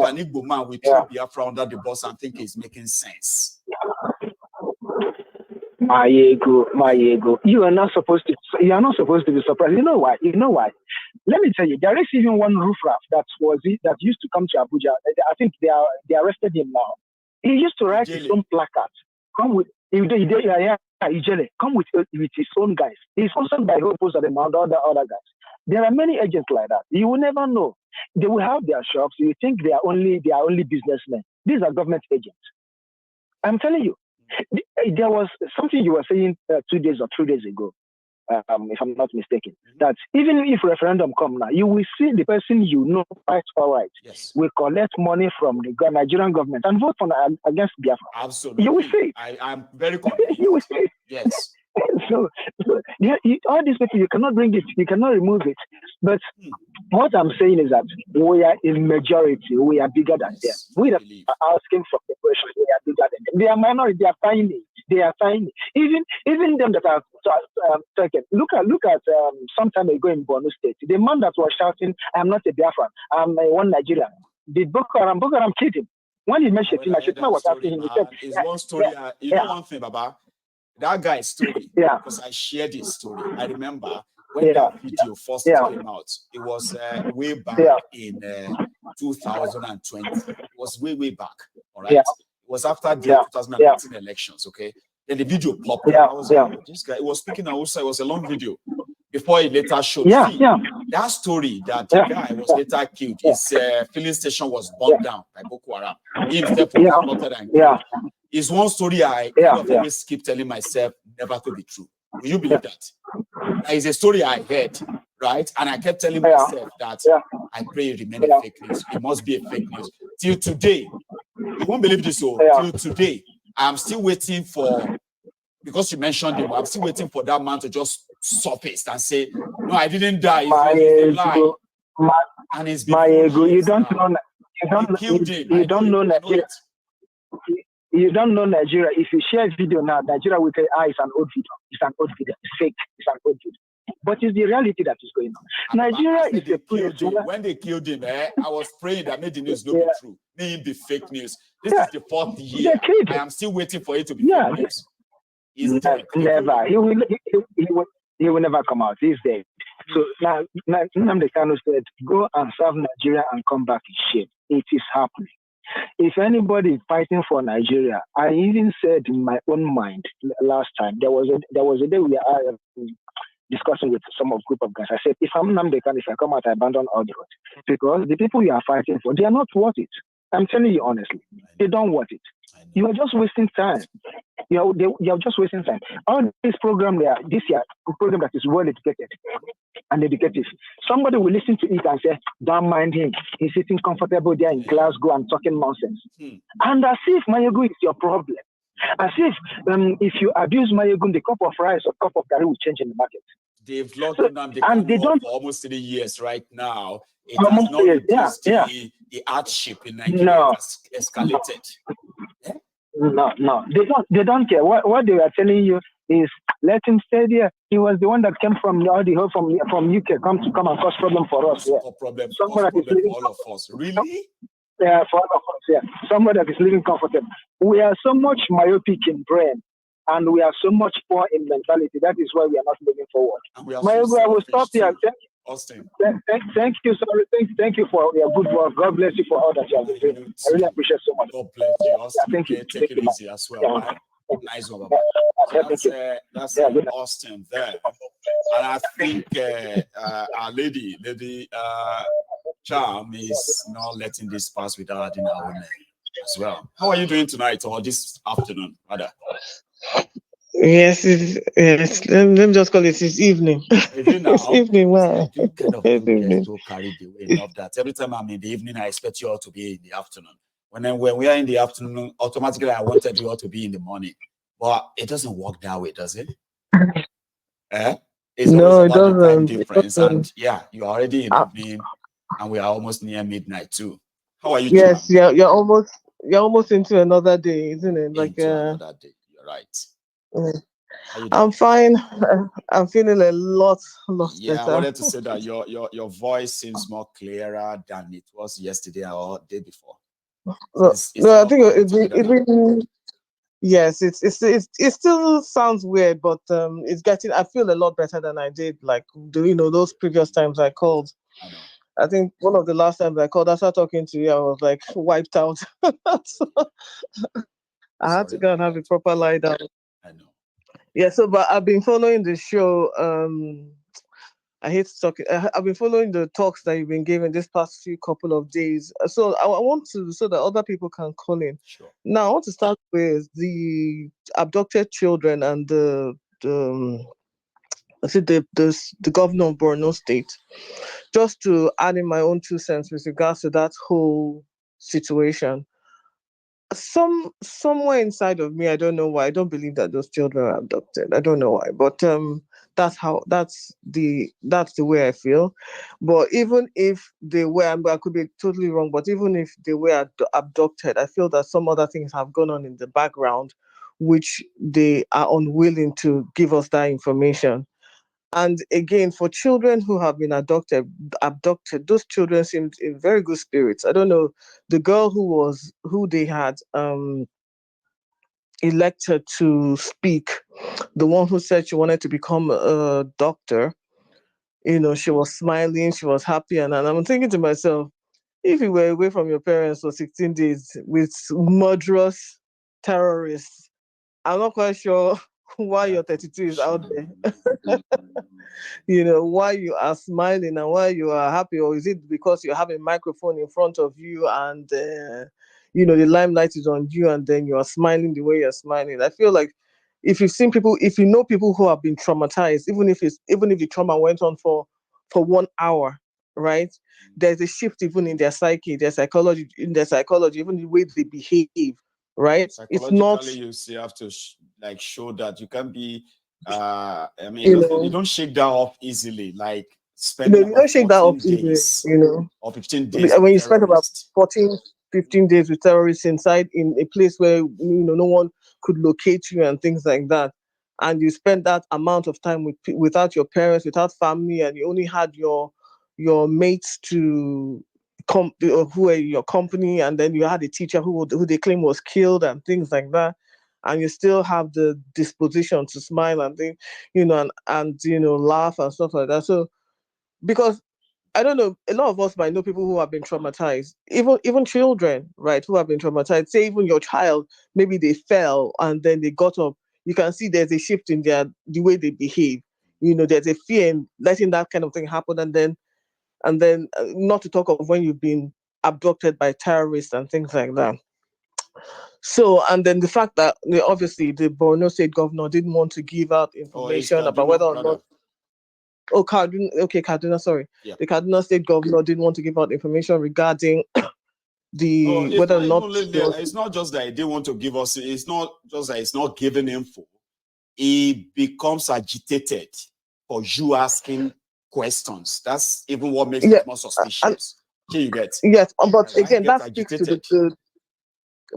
an Igbo man will throw Biafra under the bus and think it's making sense. My ego. You are not supposed to be surprised. You know why? Let me tell you, there is even one riffraff that used to come to Abuja. I think they arrested him now. He used to write his own placard. Come with come with his own guys. He's also by who posted them and other guys. There are many agents like that. You will never know. They will have their shops. You think they are only businessmen. These are government agents. I'm telling you. There was something you were saying 2 days or 3 days ago, if I'm not mistaken, that even if referendum come now, you will see the person quite all right. Yes. Will collect money from the Nigerian government and vote against Biafra. Absolutely. You will see. I'm very confident. You will see. Yes. So all these people, you cannot bring it, you cannot remove it. But what I'm saying is that we are in majority, we are bigger than them. We are asking for separation, we are bigger than them. They are minority, they are tiny. Even them that are taken. Look at some time ago in Borno State, the man that was shouting, "I'm not a Biafran, I'm one Nigerian." Did Boko Haram killed him? When he mentioned Shetima was asking him, he said, "It's one story." You know one thing, Baba. That guy's story, because I shared his story. I remember when that video first came out, it was way back in 2020. It was way back, all right? It was after the 2019 elections, okay? Then the video popped up. I was like, this guy, he was speaking also, it was a long video before he later showed. That story that the guy was later killed, his filling station was burned down by Boko Haram. He himself was slaughtered and killed. Is one story I always keep telling myself never to be true. Will you believe that? That is a story I heard, right? And I kept telling myself that I pray it remain a fake news. It must be a fake news. Till today, you won't believe this. Till today, I'm still waiting for, because you mentioned him, I'm still waiting for that man to just surface and say, "No, I didn't die. It's a lie." And it's been you don't know. You don't know Nigeria. You don't know Nigeria. If you share video now, Nigeria will say, it's an old video. It's an old video. It's fake. It's an old video. But it's the reality that is going on. Nigeria is a place. When they killed him, I was praying that made the news not be true. May it be fake news. This is the 4th year. I am still waiting for it to be fake news. He's dead. Never. He will never come out. He's dead. So now Nnamdi Kanu said, "Go and serve Nigeria and come back in shape." It is happening. If anybody is fighting for Nigeria, I even said in my own mind last time, there was a day we are discussing with some group of guys. I said, if I'm Nnamdi Kanu, if I come out, I abandon all the road. Because the people you are fighting for, they are not worth it. I'm telling you honestly, they don't want it. You are just wasting time. You are just wasting time. All this program this year, a program that is well educated and educative. Somebody will listen to it and say, "Don't mind him. He's sitting comfortable there in Glasgow and talking nonsense." And as if Mayogu is your problem. As if you abuse Mayogu, the cup of rice or cup of curry will change in the market. They've locked them for almost 3 years right now. It has not reduced the hardship in Nigeria has escalated. No, they don't care. What they are telling you is let him stay there. He was the one that came from from UK come and cause problem for us. Problem for all of us. Really? Yeah, for all of us. Yeah, somebody that is living comfortable. We are so much myopic in brain, and we are so much poor in mentality. That is why we are not moving forward. I will stop here. Austin. Thank you, sorry. Thank you for your good work. God bless you for all that you have been doing. I really appreciate so much. God bless you, Austin. Thank you. Take it easy as well. Right? Nice one, Baba. That's Austin there. And I think our lady Charm is not letting this pass without adding our name as well. How are you doing tonight or this afternoon, rather? Yes. Let me just call it it's evening. It's evening. Wow. You kind of get so carried away enough that every time I'm in the evening, I expect you all to be in the afternoon. When we are in the afternoon, automatically I wanted you all to be in the morning. But it doesn't work that way, does it? It's no, always it about the time doesn't. difference. And you're already in the evening, and we are almost near midnight too. How are you? Yes, you're almost into another day, isn't it? Into another day. You're right. I'm fine. I'm feeling a lot better. I wanted to say that your voice seems more clearer than it was yesterday or day before. So no, I think yes, it still sounds weird, but it's getting. I feel a lot better than I did. Like those previous times I called. I know. I think one of the last times I called, after talking to you, I was like wiped out. So I had to go and have a proper lie down. I know. Yeah, so but I've been following the show. I hate talking. I've been following the talks that you've been giving this past few couple of days. So I want to, so that other people can call in. Sure. Now I want to start with the abducted children and the governor of Borno State. Just to add in my own 2 cents with regards to that whole situation. Somewhere inside of me, I don't know why, I don't believe that those children are abducted. I don't know why, but that's the way I feel. But even if they were, I could be totally wrong, but even if they were abducted, I feel that some other things have gone on in the background which they are unwilling to give us that information. And again, for children who have been abducted, those children seemed in very good spirits. I don't know, the girl who they had elected to speak, the one who said she wanted to become a doctor, she was smiling, she was happy, and I'm thinking to myself, if you were away from your parents for 16 days with murderous terrorists, I'm not quite sure why your 32 is out there. Why you are smiling and why you are happy, or is it because you have a microphone in front of you and the limelight is on you and then you are smiling the way you're smiling? I feel like if you know people who have been traumatized, even if the trauma went on for 1 hour, right? There's a shift even in their psyche, in their psychology, even the way they behave, right? It's not, you have to show that you can be you don't shake that off easily, like spending you don't shake that off days, easily, or 15 days when you spend about 14 15 days with terrorists inside in a place where no one could locate you and things like that, and you spend that amount of time without your parents, without family, and you only had your mates to who were in your company, and then you had a teacher who they claim was killed and things like that, and you still have the disposition to smile and think, and laugh and stuff like that. So because I don't know, a lot of us might know people who have been traumatized, even children, right, who have been traumatized. Say even your child, maybe they fell and then they got up. You can see there's a shift in the way they behave. There's a fear in letting that kind of thing happen, and then not to talk of when you've been abducted by terrorists and things like that. So, and then the fact that obviously the Borno State governor didn't want to give out information about whether or not. Oh, Kaduna. Okay, Kaduna. Sorry, the Kaduna State governor didn't want to give out information regarding whether or not. It's not just that they want to give us. It's not just that it's not giving info. He becomes agitated for you asking questions. That's even what makes it more suspicious. You get? Yes, but again, that speaks to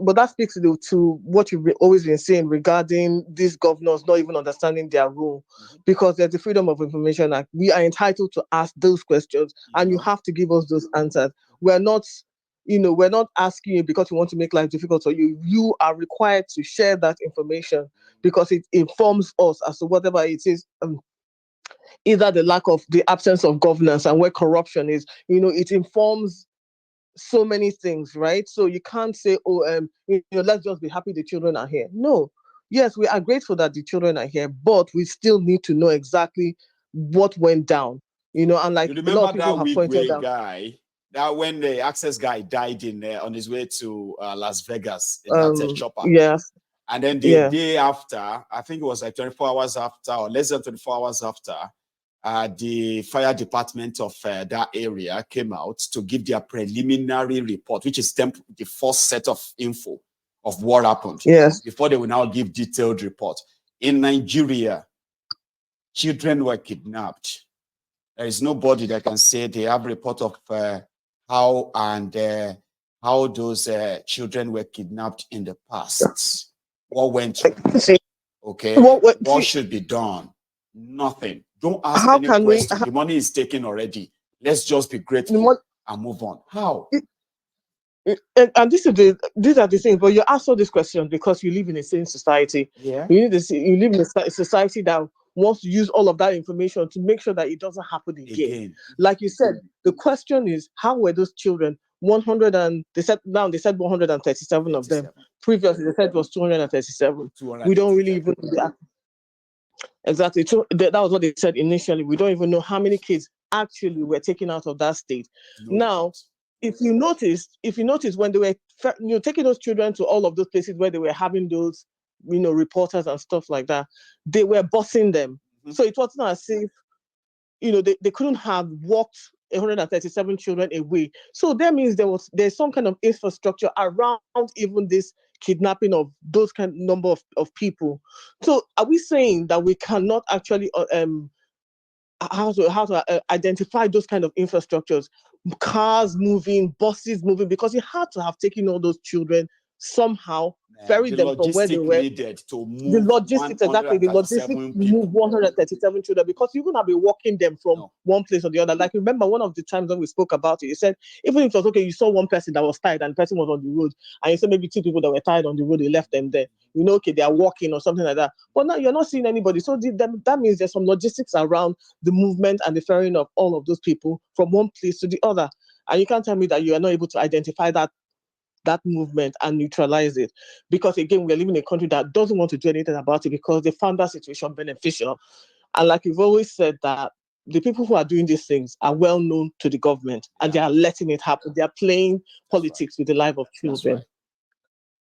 that speaks to what you've always been saying regarding these governors not even understanding their role, because there's the Freedom of Information Act. We are entitled to ask those questions, and you have to give us those answers. We're not asking you because we want to make life difficult for you. You are required to share that information because it informs us as to whatever it is. Either the absence of governance and where corruption is. It informs so many things, right? So you can't say, let's just be happy the children are here. No. Yes, we are grateful that the children are here, but we still need to know exactly what went down. And like a lot of people have pointed out, guy that when the Access guy died on his way to Las Vegas in that chopper. Yes. And then the day after, I think it was like 24 hours after, or less than 24 hours after, the fire department of that area came out to give their preliminary report, which is the first set of info of what happened. Yes. Before they will now give detailed report. In Nigeria, children were kidnapped. There is nobody that can say they have report of how those children were kidnapped in the past. What went wrong? Okay, what should be done? Nothing. Don't ask any question. The money is taken already. Let's just be grateful and move on. How? And these are the things. But you ask all these questions because you live in a sane society. Yeah. You live in a society that wants to use all of that information to make sure that it doesn't happen again. Like you said, the question is, how were those children? 100 and they said 137 of them. Previously, they said it was 237. We don't really even exactly. That was what they said initially. We don't even know how many kids actually were taken out of that state. Now, if you notice when they were taking those children to all of those places where they were having those reporters and stuff like that, they were busing them. So it wasn't as if they couldn't have walked 137 children away. So that means there's some kind of infrastructure around even this kidnapping of those kind of number of people. So are we saying that we cannot actually how to identify those kind of infrastructures, cars moving, buses moving, because you had to have taken all those children somehow, ferry them from where they were. To move the logistics, exactly. The logistics move 137 children because you're going to be walking them from one place or the other. Like, remember one of the times when we spoke about it, you said, even if it was okay, you saw one person that was tired and the person was on the road, and you said maybe two people that were tired on the road, they left them there. Okay, they are walking or something like that. But now you're not seeing anybody. So that means there's some logistics around the movement and the ferrying of all of those people from one place to the other. And you can't tell me that you are not able to identify that movement and neutralize it, because again, we're living in a country that doesn't want to do anything about it because they found that situation beneficial. And like you've always said, that the people who are doing these things are well known to the government, and they are letting it happen. They are playing politics with the life of children.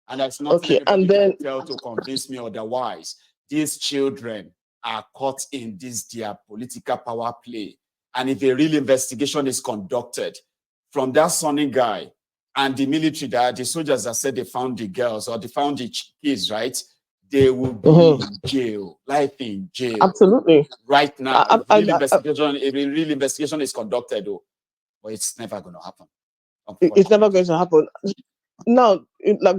And there's nothing anybody can tell to convince me otherwise. These children are caught in their political power play. And if a real investigation is conducted from that Sonny guy and the military, the soldiers that said they found the girls or they found the kids, right? They will be in jail, life in jail. Absolutely. Right now, a real investigation is conducted, though, but it's never going to happen. It's never going to happen. Now, like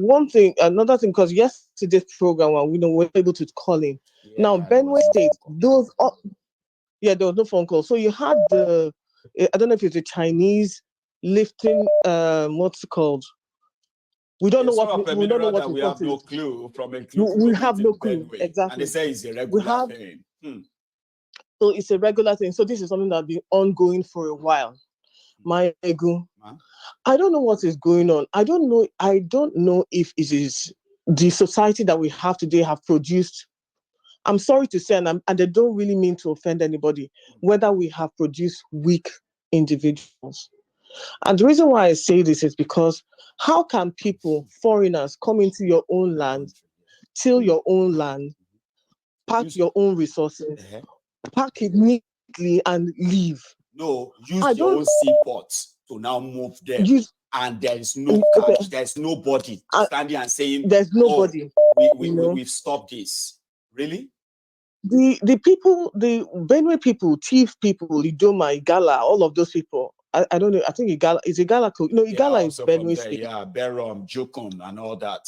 another thing, because yesterday's program, we were able to call in. Now, Benue State, there was no phone call. So you had I don't know if it's a Chinese lifting, what's it called? We don't know what we don't know what we have no clue from a clue. We have no clue. Exactly. And they say it's a regular thing. So it's a regular thing. So this is something that's been ongoing for a while. My ego. I don't know what is going on. I don't know if it is the society that we have today have produced. I'm sorry to say, and I don't really mean to offend anybody, whether we have produced weak individuals. And the reason why I say this is because how can foreigners, come into your own land, till your own land, pack your own resources, pack it neatly and leave? No, use your own seaports to now move them. And there is no catch. There's nobody standing and saying, there's nobody. We've stopped this. Really? The people, the Benue people, chief people, Idoma, Igala, all of those people. I don't know. I think Igala is Igala. No, Igala is Benue State. Yeah, Berom, Jukum, and all that.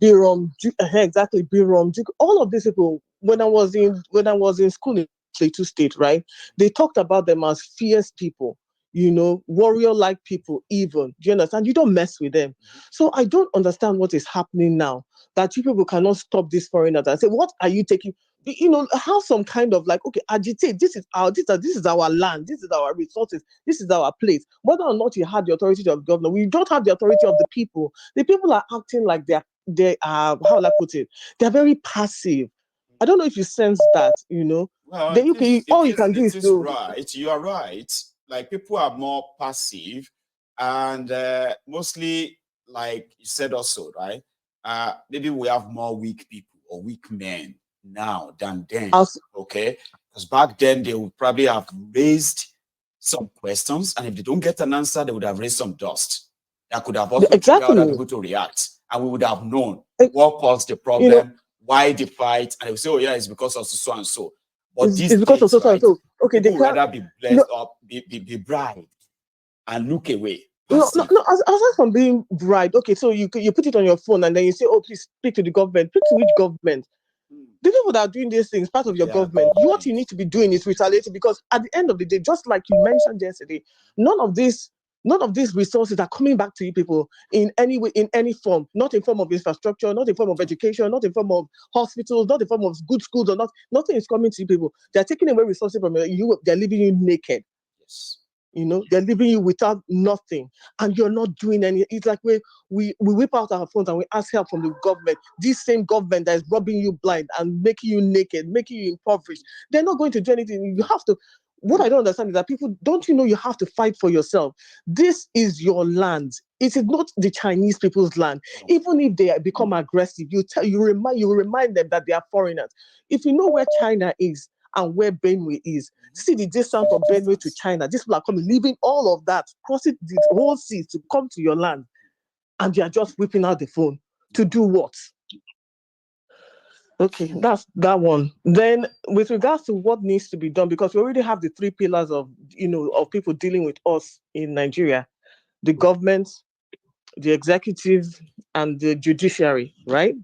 Birom, exactly. Birom, all of these people. When I was in school in Plateau State, right? They talked about them as fierce people. Warrior-like people. Even, do you understand? You don't mess with them. So I don't understand what is happening now. That you people cannot stop these foreigners and say, "What are you taking?" Have some kind of agitate. This is our land. This is our resources. This is our place. Whether or not you had the authority of the governor, we don't have the authority of the people. The people are acting like they are. How will I put it? They are very passive. I don't know if you sense that. Well, all you can do is right. You are right. Like, people are more passive, and mostly, like you said also, right? Maybe we have more weak people or weak men now than then. Okay, because back then they would probably have raised some questions, and if they don't get an answer, they would have raised some dust that could have also triggered other people to react, and we would have known what caused the problem, why the fight, and they would say, "Oh yeah, it's because of so and so." But it's because of so and so. Okay, they would rather be blessed up, be bribed, and look away. No, aside from being bribed, okay, so you put it on your phone and then you say, "Oh, please speak to the government." Speak to which government? the people that are doing these things, part of your government, what you need to be doing is retaliating, because at the end of the day, just like you mentioned yesterday, none of these resources are coming back to you people in any way, in any form, not in form of infrastructure, not in form of education, not in form of hospitals, not in form of good schools, or nothing is coming to you people. They're taking away resources from you, they're leaving you naked. Yes. You know, they're leaving you without nothing, and you're not doing any. It's like we whip out our phones and we ask help from the government. This same government that is robbing you blind and making you naked, making you impoverished, they're not going to do anything. You have to. What I don't understand is that people, don't you know you have to fight for yourself? This is your land. It is not the Chinese people's land. Even if they become aggressive, you remind them that they are foreigners. If you know where China is and where Benue is, see the distance from Benue to China. These people are coming, leaving all of that, crossing the whole seas to come to your land, and they are just whipping out the phone to do what? Okay, that's that one. Then, with regards to what needs to be done, because we already have the three pillars of people dealing with us in Nigeria: the government, the executive, and the judiciary, right?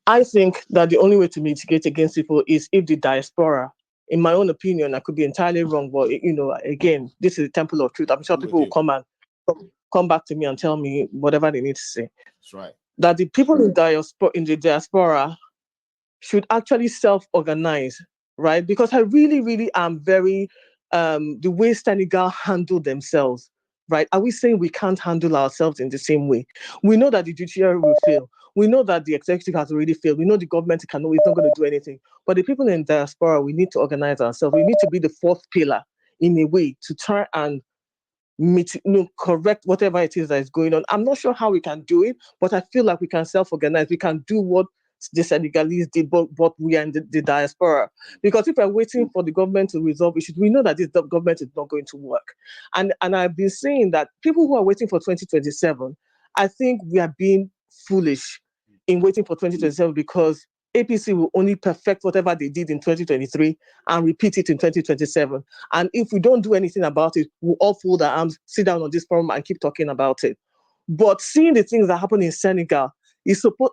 I think that the only way to mitigate against people is if the diaspora, in my own opinion, I could be entirely wrong, but again, this is a temple of truth. I'm sure people will come back to me and tell me whatever they need to say. That's right. That the people in the diaspora should actually self-organize, right? Because I really, really am very the way Senegal handled themselves, right? Are we saying we can't handle ourselves in the same way? We know that the judiciary will fail. We know that the executive has already failed. We know the government is not going to do anything. But the people in diaspora, we need to organize ourselves. We need to be the fourth pillar in a way to try and correct whatever it is that is going on. I'm not sure how we can do it, but I feel like we can self-organize. We can do what the Senegalese did, but we are in the diaspora. Because if we're waiting for the government to resolve issues, we know that this government is not going to work. And I've been saying that people who are waiting for 2027, I think we are being foolish in waiting for 2027, because APC will only perfect whatever they did in 2023 and repeat it in 2027. And if we don't do anything about it, we'll all fold our arms, sit down on this forum and keep talking about it. But seeing the things that happen in Senegal,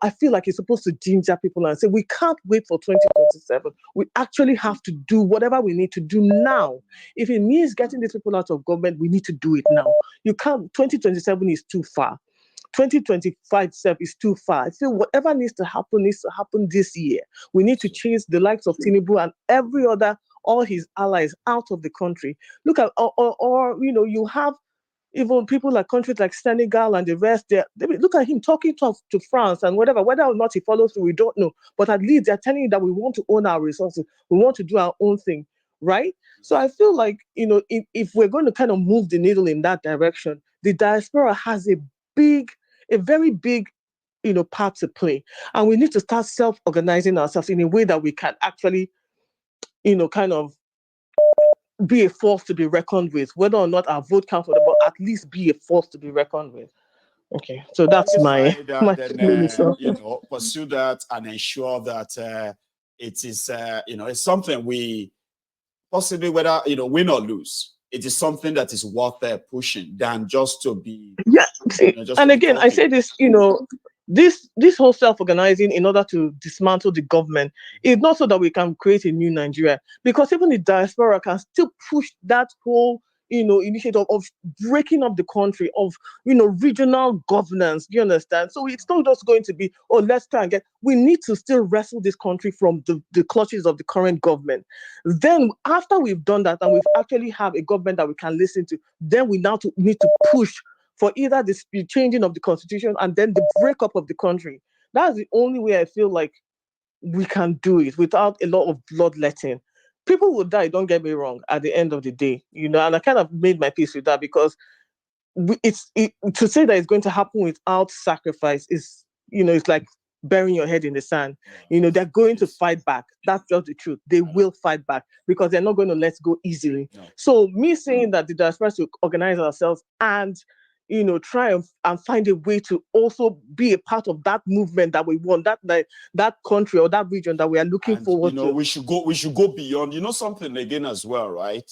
I feel like it's supposed to ginger people and say, we can't wait for 2027. We actually have to do whatever we need to do now. If it means getting these people out of government, we need to do it now. You can't, 2027 is too far. 2025 is too far. I feel whatever needs to happen this year. We need to chase the likes of Tinubu and all his allies out of the country. Look at, you have even people like countries like Senegal and the rest. Look at him talking to France and whatever. Whether or not he follows through, we don't know. But at least they're telling you that we want to own our resources. We want to do our own thing, right? So I feel like, if we're going to kind of move the needle in that direction, the diaspora has a very big, part to play. And we need to start self-organizing ourselves in a way that we can actually, kind of be a force to be reckoned with, whether or not our vote counts, but at least be a force to be reckoned with. Okay, so that's my pursue that and ensure that it is, it's something we possibly, whether, win or lose, it is something that is worth pushing than just to be. Yeah, and again, I say this, this whole self-organizing in order to dismantle the government is not so that we can create a new Nigeria, because even the diaspora can still push that whole initiative of breaking up the country, of regional governance. Do you understand? So it's not just going to be, let's try and we need to still wrestle this country from the clutches of the current government. Then after we've done that and we've actually have a government that we can listen to, then we now need to push for either the changing of the constitution and then the breakup of the country. That's the only way I feel like we can do it without a lot of bloodletting. People will die, don't get me wrong, at the end of the day, and I kind of made my peace with that, because to say that it's going to happen without sacrifice is, it's like burying your head in the sand. They're going to fight back. That's just the truth. They will fight back because they're not going to let go easily. No. So me saying that the diaspora should organize ourselves and try and find a way to also be a part of that movement that we want, that country or that region that we are looking forward to. We should go beyond, something again as well, right?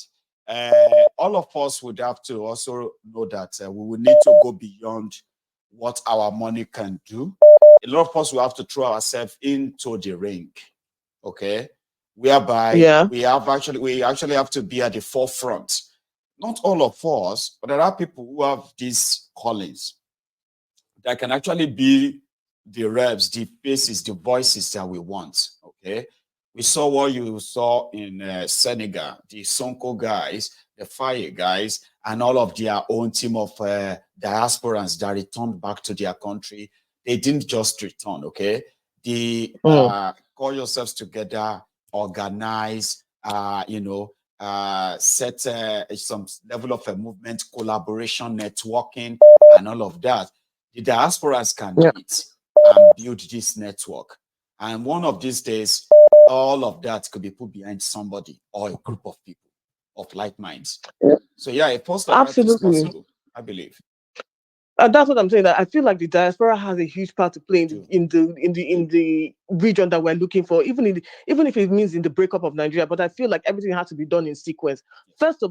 All of us would have to also know that we will need to go beyond what our money can do. a lot of us will have to throw ourselves into the ring, okay? Whereby we actually have to be at the forefront. Not all of us, but there are people who have these callings that can actually be the reps, the faces, the voices that we want, okay? We saw what you saw in Senegal, the Sonko guys, the Fire guys, and all of their own team of diasporans that returned back to their country. They didn't just return, okay? They call yourselves together, organize, set some level of a movement, collaboration, networking, and all of that. The diasporas can meet and build this network. And one of these days, all of that could be put behind somebody or a group of people of like minds. So yeah, a post like that is possible, I believe. That's what I'm saying. That I feel like the diaspora has a huge part to play in the region that we're looking for, even if it means in the breakup of Nigeria. But I feel like everything has to be done in sequence. First of